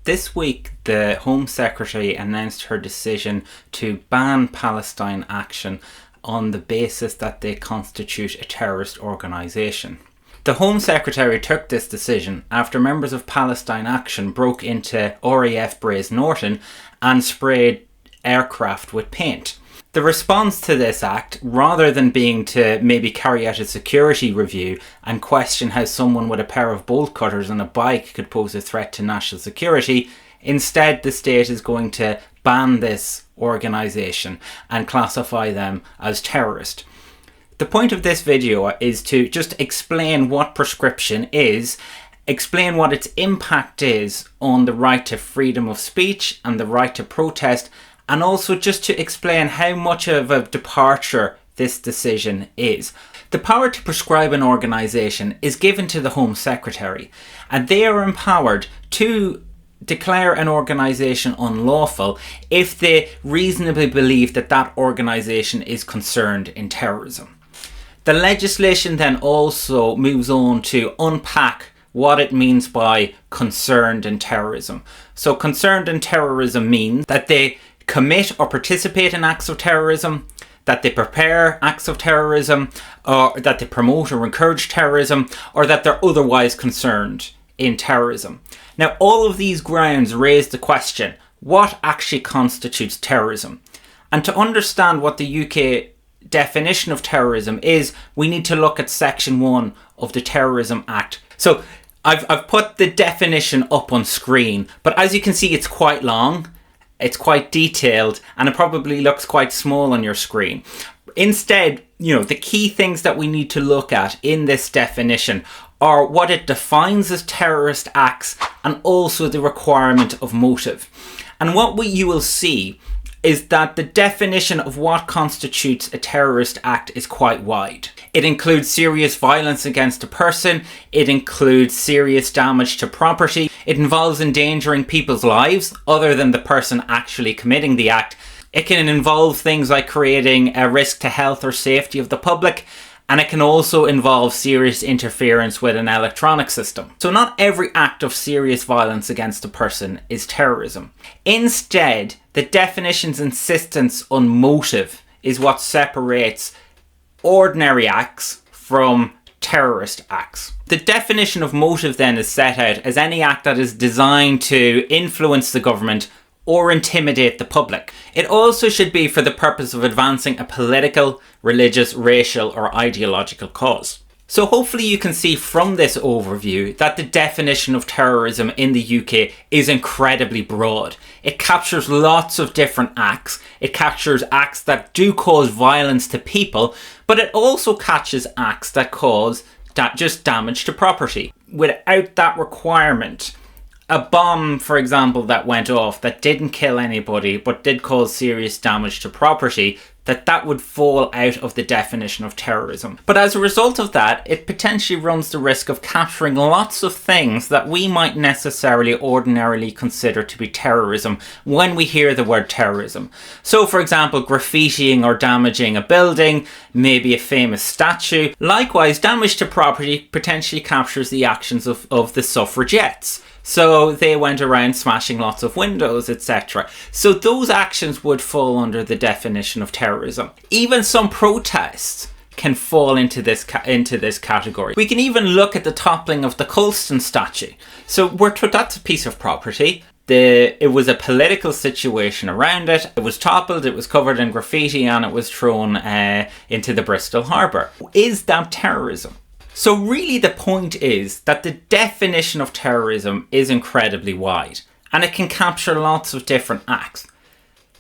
This week, the Home Secretary announced her decision to ban Palestine Action on the basis that they constitute a terrorist organisation. The Home Secretary took this decision after members of Palestine Action broke into RAF Braes Norton and sprayed aircraft with paint. The response to this act, rather than being to maybe carry out a security review and question how someone with a pair of bolt cutters and a bike could pose a threat to national security, instead the state is going to ban this organisation and classify them as terrorist. The point of this video is to just explain what proscription is, explain what its impact is on the right to freedom of speech and the right to protest, and also just to explain how much of a departure this decision is. The power to prescribe an organisation is given to the Home Secretary, and they are empowered to declare an organisation unlawful if they reasonably believe that that organisation is concerned in terrorism. The legislation then also moves on to unpack what it means by concerned in terrorism. So concerned in terrorism means that they commit or participate in acts of terrorism, that they prepare acts of terrorism, or that they promote or encourage terrorism, or that they're otherwise concerned in terrorism. Now, all of these grounds raise the question, what actually constitutes terrorism? And to understand what the UK definition of terrorism is, we need to look at Section 1 of the Terrorism Act. So I've put the definition up on screen, but as you can see, it's quite long. It's quite detailed, and it probably looks quite small on your screen. Instead, the key things that we need to look at in this definition are what it defines as terrorist acts and also the requirement of motive. And what you will see is that the definition of what constitutes a terrorist act is quite wide. It includes serious violence against a person, it includes serious damage to property, it involves endangering people's lives other than the person actually committing the act. It can involve things like creating a risk to health or safety of the public, and it can also involve serious interference with an electronic system. So not every act of serious violence against a person is terrorism. Instead, the definition's insistence on motive is what separates ordinary acts from terrorist acts. The definition of motive then is set out as any act that is designed to influence the government or intimidate the public. It also should be for the purpose of advancing a political, religious, racial, or ideological cause. So hopefully you can see from this overview that the definition of terrorism in the UK is incredibly broad. It captures lots of different acts. It captures acts that do cause violence to people, but it also catches acts that cause just damage to property. Without that requirement, a bomb, for example, that went off that didn't kill anybody but did cause serious damage to property, that would fall out of the definition of terrorism. But as a result of that, it potentially runs the risk of capturing lots of things that we might necessarily ordinarily consider to be terrorism when we hear the word terrorism. So for example, graffitiing or damaging a building, maybe a famous statue. Likewise, damage to property potentially captures the actions of the Suffragettes. So they went around smashing lots of windows, etc. So those actions would fall under the definition of terrorism. Even some protests can fall into this category. We can even look at the toppling of the Colston statue. So that's a piece of property. It was a political situation around it. It was toppled, it was covered in graffiti, and it was thrown into the Bristol Harbour. Is that terrorism? So really the point is that the definition of terrorism is incredibly wide, and it can capture lots of different acts.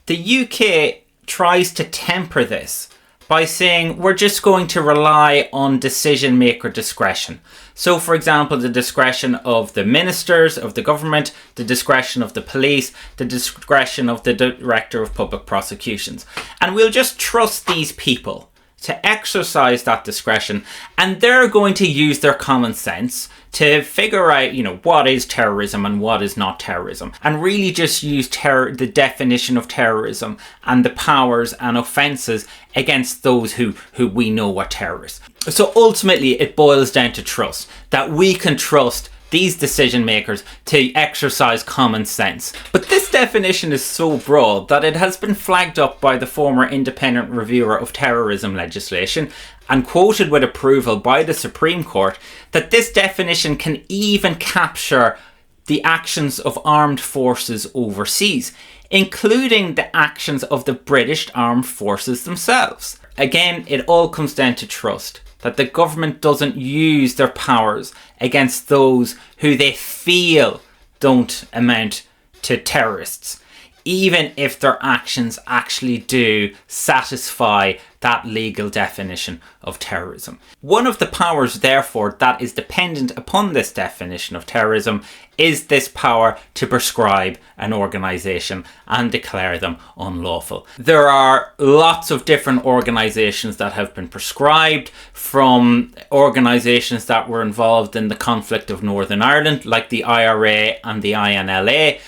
The UK tries to temper this by saying we're just going to rely on decision maker discretion. So for example, the discretion of the ministers of the government, the discretion of the police, the discretion of the director of public prosecutions. And we'll just trust these people to exercise that discretion, and they're going to use their common sense to figure out, what is terrorism and what is not terrorism, and really just use the definition of terrorism and the powers and offences against those who we know are terrorists. So ultimately it boils down to trust, that we can trust these decision makers to exercise common sense. But this definition is so broad that it has been flagged up by the former independent reviewer of terrorism legislation and quoted with approval by the Supreme Court that this definition can even capture the actions of armed forces overseas, including the actions of the British armed forces themselves. Again, it all comes down to trust, that the government doesn't use their powers against those who they feel don't amount to terrorists, even if their actions actually do satisfy that legal definition of terrorism. One of the powers, therefore, that is dependent upon this definition of terrorism is this power to prescribe an organisation and declare them unlawful. There are lots of different organisations that have been prescribed, from organisations that were involved in the conflict of Northern Ireland, like the IRA and the INLA.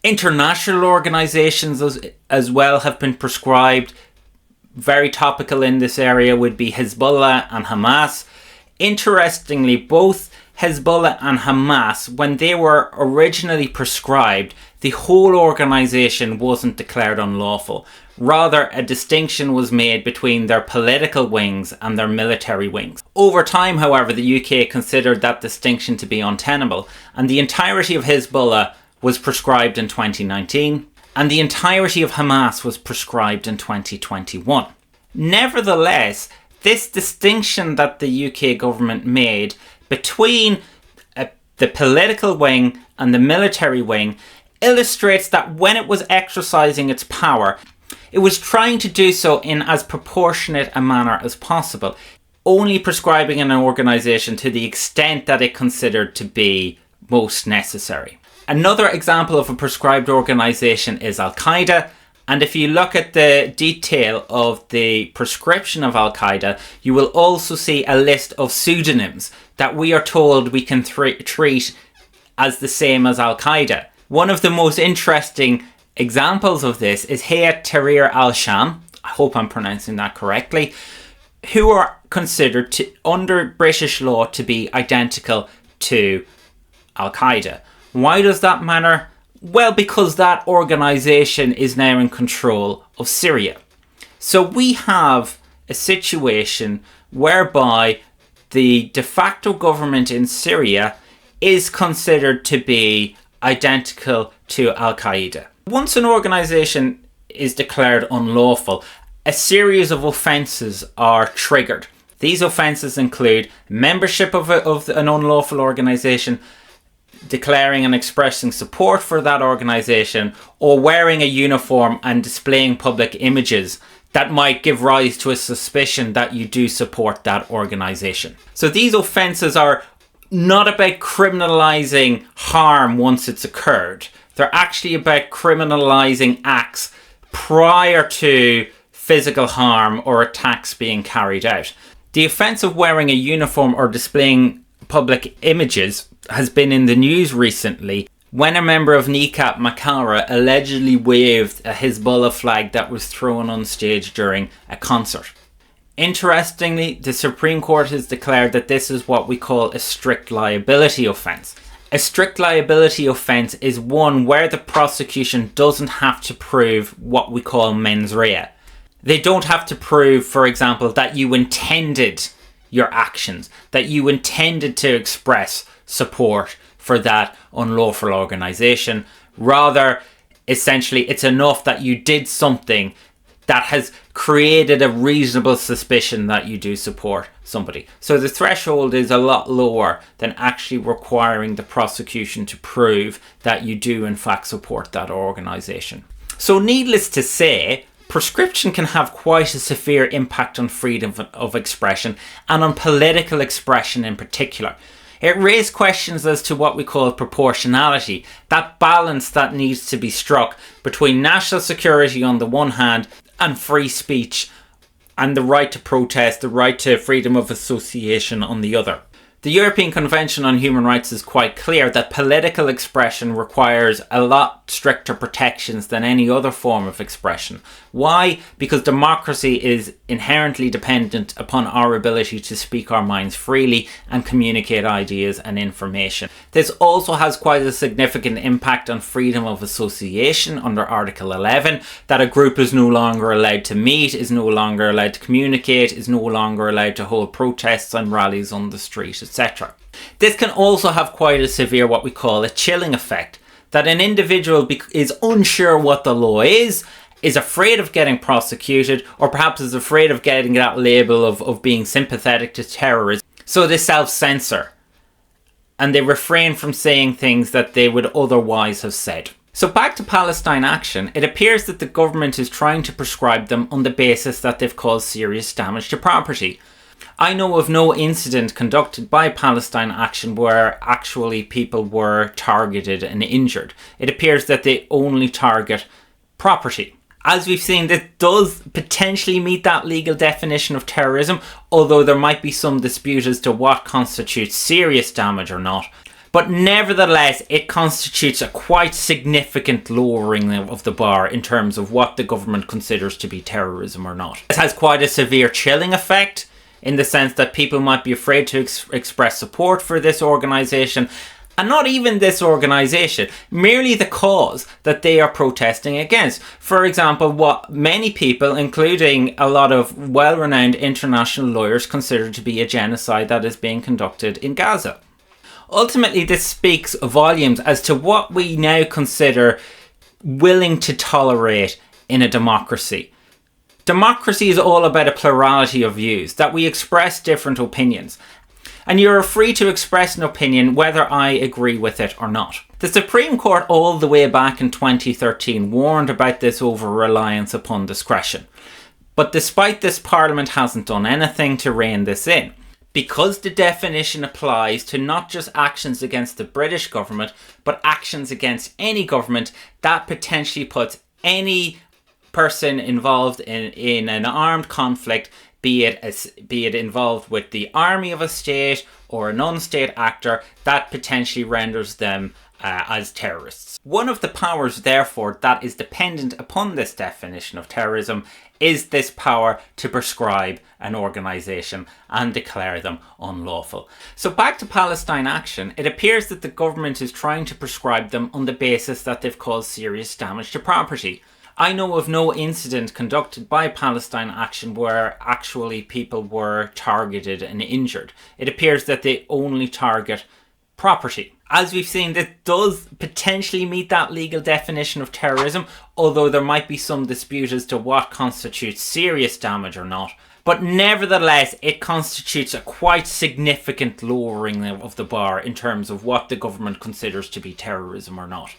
International organisations as well have been prescribed. Very topical in this area would be Hezbollah and Hamas. Interestingly, both Hezbollah and Hamas, when they were originally prescribed, the whole organisation wasn't declared unlawful. Rather, a distinction was made between their political wings and their military wings. Over time, however, the UK considered that distinction to be untenable, and the entirety of Hezbollah was prescribed in 2019, and the entirety of Hamas was prescribed in 2021. Nevertheless, this distinction that the UK government made between the political wing and the military wing illustrates that when it was exercising its power, it was trying to do so in as proportionate a manner as possible, only prescribing an organisation to the extent that it considered to be most necessary. Another example of a prescribed organisation is Al-Qaeda, and if you look at the detail of the prescription of Al-Qaeda, you will also see a list of pseudonyms that we are told we can treat as the same as Al-Qaeda. One of the most interesting examples of this is Hayat Tahrir al-Sham, I hope I'm pronouncing that correctly, who are considered to, under British law, to be identical to Al-Qaeda. Why does that matter? Well, because that organisation is now in control of Syria. So we have a situation whereby the de facto government in Syria is considered to be identical to Al-Qaeda. Once an organisation is declared unlawful, a series of offences are triggered. These offences include membership of an unlawful organisation, declaring and expressing support for that organisation, or wearing a uniform and displaying public images that might give rise to a suspicion that you do support that organisation. So these offences are not about criminalising harm once it's occurred. They're actually about criminalising acts prior to physical harm or attacks being carried out. The offence of wearing a uniform or displaying public images has been in the news recently when a member of Niqab Makara allegedly waved a Hezbollah flag that was thrown on stage during a concert. Interestingly, the Supreme Court has declared that this is what we call a strict liability offence. A strict liability offence is one where the prosecution doesn't have to prove what we call mens rea. They don't have to prove, for example, that you intended your actions, that you intended to express support for that unlawful organisation. Rather, essentially, it's enough that you did something that has created a reasonable suspicion that you do support somebody. So the threshold is a lot lower than actually requiring the prosecution to prove that you do in fact support that organisation. So needless to say, prescription can have quite a severe impact on freedom of expression and on political expression in particular. It raised questions as to what we call proportionality, that balance that needs to be struck between national security on the one hand and free speech and the right to protest, the right to freedom of association on the other. The European Convention on Human Rights is quite clear that political expression requires a lot stricter protections than any other form of expression. Why? Because democracy is inherently dependent upon our ability to speak our minds freely and communicate ideas and information. This also has quite a significant impact on freedom of association under Article 11, that a group is no longer allowed to meet, is no longer allowed to communicate, is no longer allowed to hold protests and rallies on the street, etc. This can also have quite a severe, what we call a chilling effect, that an individual is unsure what the law is afraid of getting prosecuted, or perhaps is afraid of getting that label of being sympathetic to terrorism. So they self-censor and they refrain from saying things that they would otherwise have said. So back to Palestine Action, it appears that the government is trying to prescribe them on the basis that they've caused serious damage to property. I know of no incident conducted by Palestine Action where actually people were targeted and injured. It appears that they only target property. As we've seen, this does potentially meet that legal definition of terrorism, although there might be some dispute as to what constitutes serious damage or not. But nevertheless, it constitutes a quite significant lowering of the bar in terms of what the government considers to be terrorism or not. It has quite a severe chilling effect, in the sense that people might be afraid to express support for this organisation, and not even this organisation, merely the cause that they are protesting against. For example, what many people, including a lot of well-renowned international lawyers, consider to be a genocide that is being conducted in Gaza. Ultimately, this speaks volumes as to what we now consider willing to tolerate in a democracy. Democracy is all about a plurality of views, that we express different opinions. And you're free to express an opinion whether I agree with it or not. The Supreme Court all the way back in 2013 warned about this over-reliance upon discretion. But despite this, Parliament hasn't done anything to rein this in. Because the definition applies to not just actions against the British government, but actions against any government, that potentially puts any person involved in an armed conflict, be it involved with the army of a state or a non-state actor, that potentially renders them as terrorists. One of the powers, therefore, that is dependent upon this definition of terrorism is this power to prescribe an organisation and declare them unlawful. So back to Palestine Action, it appears that the government is trying to prescribe them on the basis that they've caused serious damage to property. I know of no incident conducted by Palestine Action where actually people were targeted and injured. It appears that they only target property. As we've seen, this does potentially meet that legal definition of terrorism, although there might be some dispute as to what constitutes serious damage or not. But nevertheless, it constitutes a quite significant lowering of the bar in terms of what the government considers to be terrorism or not.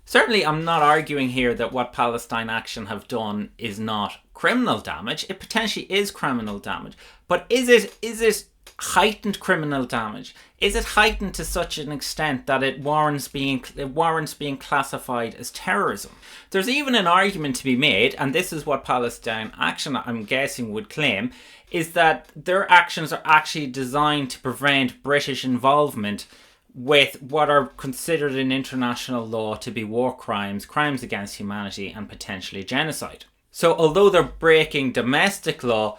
Certainly, I'm not arguing here that what Palestine Action have done is not criminal damage. It potentially is criminal damage. But is it heightened criminal damage? Is it heightened to such an extent that it warrants being classified as terrorism? There's even an argument to be made, and this is what Palestine Action, I'm guessing, would claim, is that their actions are actually designed to prevent British involvement with what are considered in international law to be war crimes, crimes against humanity, and potentially genocide. So although they're breaking domestic law,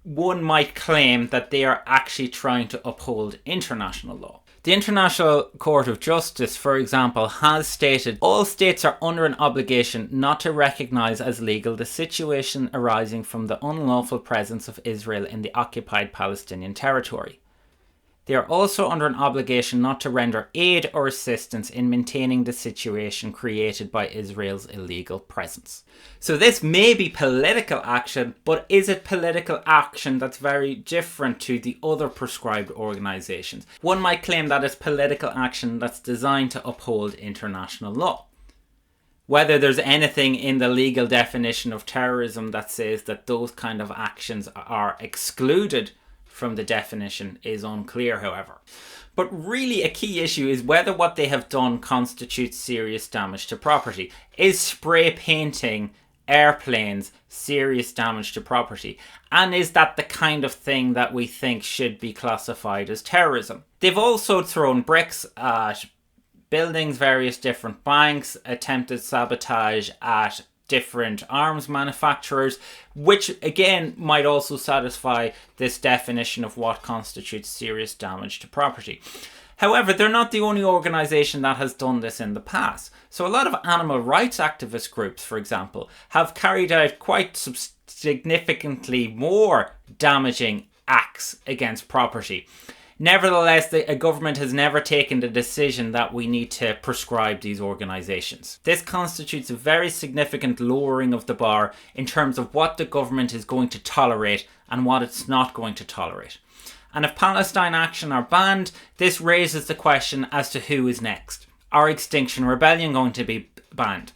one might claim that they are actually trying to uphold international law. The International Court of Justice, for example, has stated all states are under an obligation not to recognise as legal the situation arising from the unlawful presence of Israel in the occupied Palestinian territory. They are also under an obligation not to render aid or assistance in maintaining the situation created by Israel's illegal presence. So this may be political action, but is it political action that's very different to the other prescribed organisations? One might claim that it's political action that's designed to uphold international law. Whether there's anything in the legal definition of terrorism that says that those kind of actions are excluded from the definition is unclear, however. But really a key issue is whether what they have done constitutes serious damage to property. Is spray painting airplanes, serious damage to property? And is that the kind of thing that we think should be classified as terrorism? They've also thrown bricks at buildings, various different banks, attempted sabotage at different arms manufacturers, which again might also satisfy this definition of what constitutes serious damage to property. However, they're not the only organisation that has done this in the past. So a lot of animal rights activist groups, for example, have carried out quite significantly more damaging acts against property. Nevertheless, a government has never taken the decision that we need to proscribe these organisations. This constitutes a very significant lowering of the bar in terms of what the government is going to tolerate and what it's not going to tolerate. And if Palestine Action are banned, this raises the question as to who is next. Are Extinction Rebellion going to be banned?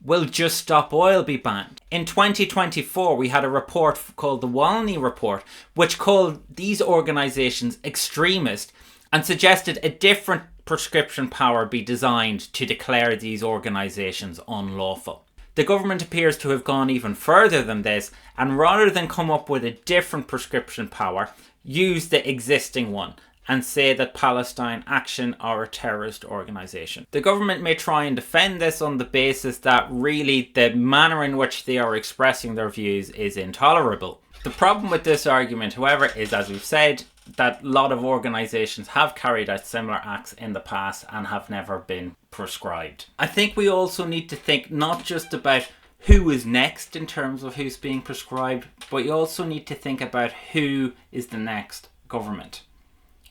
Will Just Stop Oil be banned? In 2024, we had a report called the Walney Report, which called these organisations extremist and suggested a different prescription power be designed to declare these organisations unlawful. The government appears to have gone even further than this, and rather than come up with a different prescription power, use the existing one and say that Palestine Action are a terrorist organisation. The government may try and defend this on the basis that really the manner in which they are expressing their views is intolerable. The problem with this argument, however, is, as we've said, that a lot of organisations have carried out similar acts in the past and have never been proscribed. I think we also need to think not just about who is next in terms of who's being proscribed, but you also need to think about who is the next government.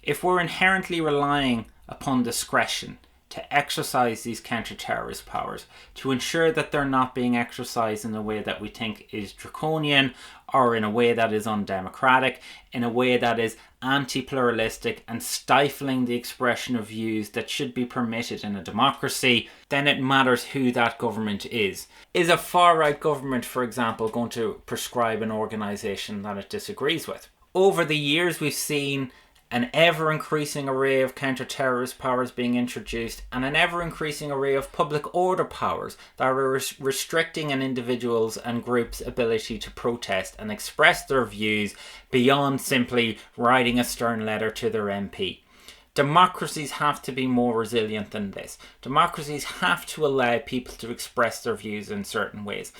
If we're inherently relying upon discretion to exercise these counter-terrorist powers, to ensure that they're not being exercised in a way that we think is draconian, or in a way that is undemocratic, in a way that is anti-pluralistic and stifling the expression of views that should be permitted in a democracy, then it matters who that government is. Is a far-right government, for example, going to prescribe an organisation that it disagrees with? Over the years, we've seen an ever-increasing array of counter-terrorist powers being introduced and an ever-increasing array of public order powers that are restricting an individual's and groups' ability to protest and express their views beyond simply writing a stern letter to their MP. Democracies have to be more resilient than this. Democracies have to allow people to express their views in certain ways.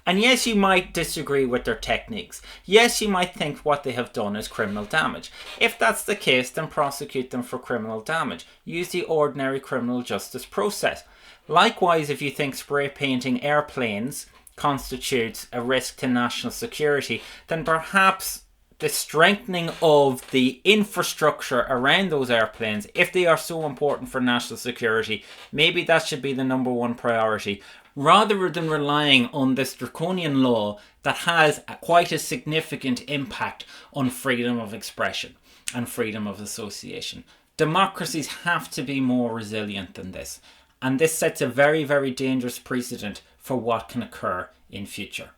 And yes, you might disagree with their techniques. Yes, you might think what they have done is criminal damage. If that's the case, then prosecute them for criminal damage. Use the ordinary criminal justice process. Likewise, if you think spray painting airplanes constitutes a risk to national security, then perhaps the strengthening of the infrastructure around those airplanes, if they are so important for national security, maybe that should be the number one priority, rather than relying on this draconian law that has quite a significant impact on freedom of expression and freedom of association. Democracies have to be more resilient than this, and this sets a very, very dangerous precedent for what can occur in future.